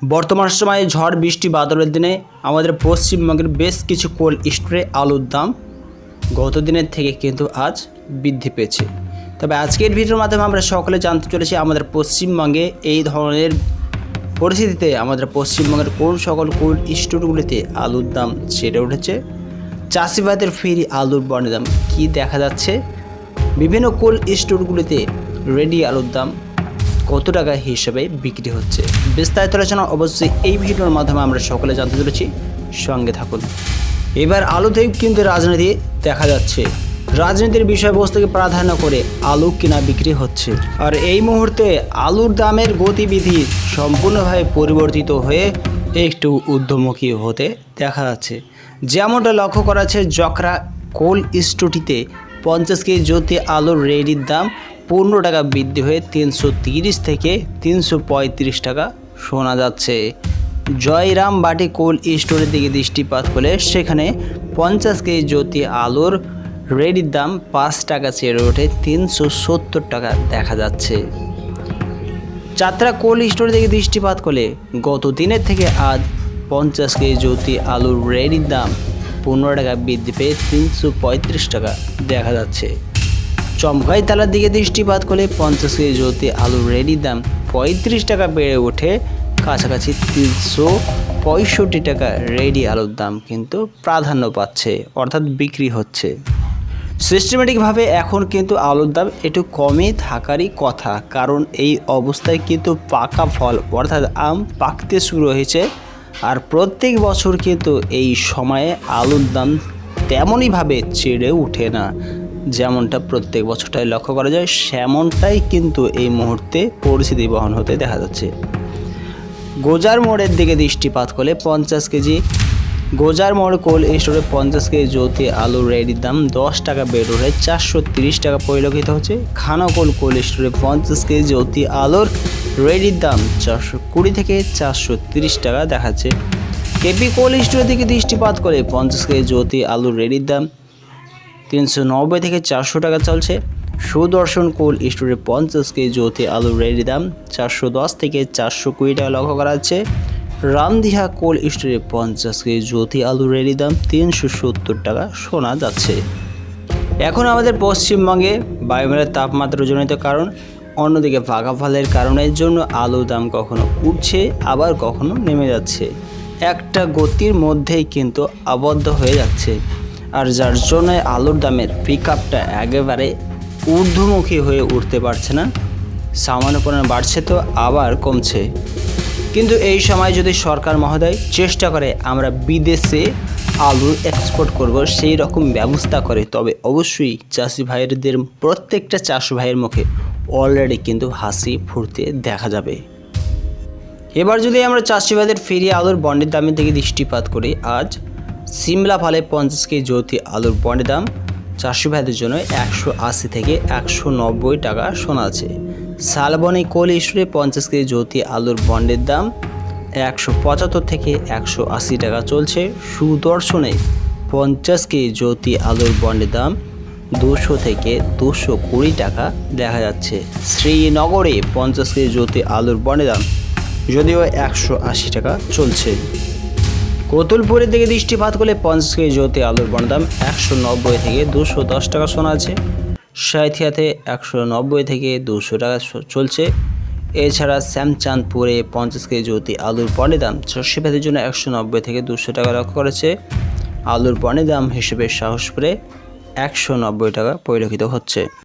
বর্তমান সময়ে ঝড় বৃষ্টি বাদলের দিনে আমাদের পশ্চিমবঙ্গের বেশ কিছু কোল্ড স্টোরে আলুর দাম গত দিনের থেকে কিন্তু আজ বৃদ্ধি পেয়েছে। তবে আজকের ভিডিওর মাধ্যমে আমরা সকলে জানতে চলেছি আমাদের পশ্চিমবঙ্গে এই ধরনের পরিস্থিতিতে আমাদের পশ্চিমবঙ্গের কোন সকল কোল্ড স্টোরগুলিতে আলুর দাম সেরে উঠেছে, চাষিবাদের ফেরি আলুর বন্ডের দাম কী দেখা যাচ্ছে, বিভিন্ন কোল্ড স্টোরগুলিতে রেডি আলুর দাম কত টাকা হিসেবে বিক্রি হচ্ছে। বিস্তারিত আলোচনা অবশ্যই এই ভিডিওর মাধ্যমে আমরা সকলে জানতে চলেছি, সঙ্গে থাকুন। এবার আলুতেই কিন্তু রাজনীতি দেখা যাচ্ছে। রাজনীতির বিষয়বস্তুকে প্রাধান্য করে আলু কিনা বিক্রি হচ্ছে, আর এই মুহূর্তে আলুর দামের গতিবিধি সম্পূর্ণভাবে পরিবর্তিত হয়ে একটু ঊর্ধ্বমুখী হতে দেখা যাচ্ছে। যেমনটা লক্ষ্য করা যাচ্ছে, জকরা কোল্ড স্টোরটিতে 50 কেজি জ্যোতি আলুর রেডির দাম 15 টাকা বৃদ্ধি হয়ে 330 থেকে 335 টাকা শোনা যাচ্ছে। জয়রাম বাটি কোল্ড স্টোরের দিকে দৃষ্টিপাত করলে সেখানে 50 কেজি জ্যোতি আলুর রেডির দাম 5 টাকা চেয়ে ওঠে 370 টাকা দেখা যাচ্ছে। যাত্রা কোল্ড স্টোরের দিকে দৃষ্টিপাত করলে গত দিনের থেকে আজ 50 কেজি জ্যোতি আলুর রেডির দাম 15 টাকা বৃদ্ধি পেয়ে 335 টাকা দেখা যাচ্ছে। চমকাই তালার দিকে দৃষ্টিপাত করলে 50 কেজি জ্যোতি আলুর রেডির দাম 35 টাকা বেড়ে ওঠে কাছাকাছি 365 টাকা রেডি আলুর দাম কিন্তু প্রাধান্য পাচ্ছে, অর্থাৎ বিক্রি হচ্ছে। সিস্টেমেটিকভাবে এখন কিন্তু আলুর দাম একটু কমই থাকারই কথা, কারণ এই অবস্থায় কিন্তু পাকা ফল অর্থাৎ আম পাকতে শুরু হয়েছে। আর প্রত্যেক বছর কিন্তু এই সময়ে আলুর দাম তেমনইভাবে চেড়ে ওঠে না, যেমনটা প্রত্যেক বছরটাই লক্ষ্য করা যায় সেমনটাই কিন্তু এই মুহূর্তে পরিস্থিতি বহন হতে দেখা যাচ্ছে। গোজার মোড়ের দিকে দৃষ্টিপাত করলে 50 কেজি গোজার মোড় কোল্ড স্টোরে 50 কেজি জ্যোতি আলুর রেডির দাম 10 টাকা বেড়ে ওঠে 430 টাকা পরিলক্ষিত হচ্ছে। খানাকুল কোল্ড স্টোরে 50 কেজি জ্যোতি আলুর রেডির দাম 420 থেকে 430 টাকা দেখাচ্ছে। কেপি কোল্ড স্টোরের দিকে দৃষ্টিপাত করে 50 কেজি জ্যোতি আলুর রেডির দাম 390 থেকে 400 টাকা চলছে। সুদর্শন কোল্ড স্টোরে 50 কেজি জ্যোতি আলুর রেডির দাম 410 থেকে 420 টাকা লক্ষ্য করা যাচ্ছে। রামদিহা কোল্ড স্টোরে 50 কেজি জ্যোতি আলুর রেডির দাম 370 টাকা শোনা যাচ্ছে। এখন আমাদের পশ্চিমবঙ্গে বায়ুমণ্ডলের তাপমাত্রাজনিত কারণ, অন্যদিকে পাকা ফলের কারণের জন্য আলুর দাম কখনো উঠছে আবার কখনো নেমে যাচ্ছে, একটা গতির মধ্যেই কিন্তু আবদ্ধ হয়ে যাচ্ছে। আর যার জন্য আলুর দামের পিক আপটা একেবারে ঊর্ধ্বমুখী হয়ে উঠতে পারছে না, সামান্য পরিমাণে বাড়ছে তো আবার কমছে। কিন্তু এই সময় যদি সরকার মহোদয় চেষ্টা করে আমরা বিদেশে আলু এক্সপোর্ট করব সেই রকম ব্যবস্থা করে, তবে অবশ্যই চাষি ভাইদের প্রত্যেকটা চাষি ভাইয়ের মুখে অলরেডি কিন্তু হাসি ফুটতে দেখা যাবে। এবার যদি আমরা চাষি ভাইদের ফেরি আলুর বন্ডের দামের দিকে দৃষ্টিপাত করি, আজ সিমলা ফলে 50 কেজি জ্যোতি আলুর বন্ডের দাম চাষি ভাইদের জন্য 180 থেকে 190 টাকা শোনা আছে। শালবনী কোল্ড স্টোরে 50 কেজি জ্যোতি আলুর বন্ডের দাম 175 থেকে 180 টাকা চলছে। সুদর্শনে 50 কেজি জ্যোতি আলুর বন্ডের দাম 200 থেকে 220 টাকা দেখা যাচ্ছে। শ্রীনগরে 50 কেজি জ্যোতি আলুর বন্ডের দাম যদিও 180 টাকা চলছে। কতুলপুরের দিকে দৃষ্টিপাত করলে 50 কেজি জ্যোতি আলুর বন্ডের দাম 190 থেকে 210 টাকা শোনা আছে। সাঁইথিয়াতে 190 থেকে 200 টাকা চলছে। এছাড়া শ্যামচাঁদপুরে 50 কেজি জ্যোতি আলুর বন্ডের দাম চাষিভাইদের জন্য 190 থেকে 200 টাকা লক্ষ্য করেছে। আলুর বন্ডের দাম হিসেবে সাহসপুরে 190 টাকা পরিলক্ষিত হচ্ছে।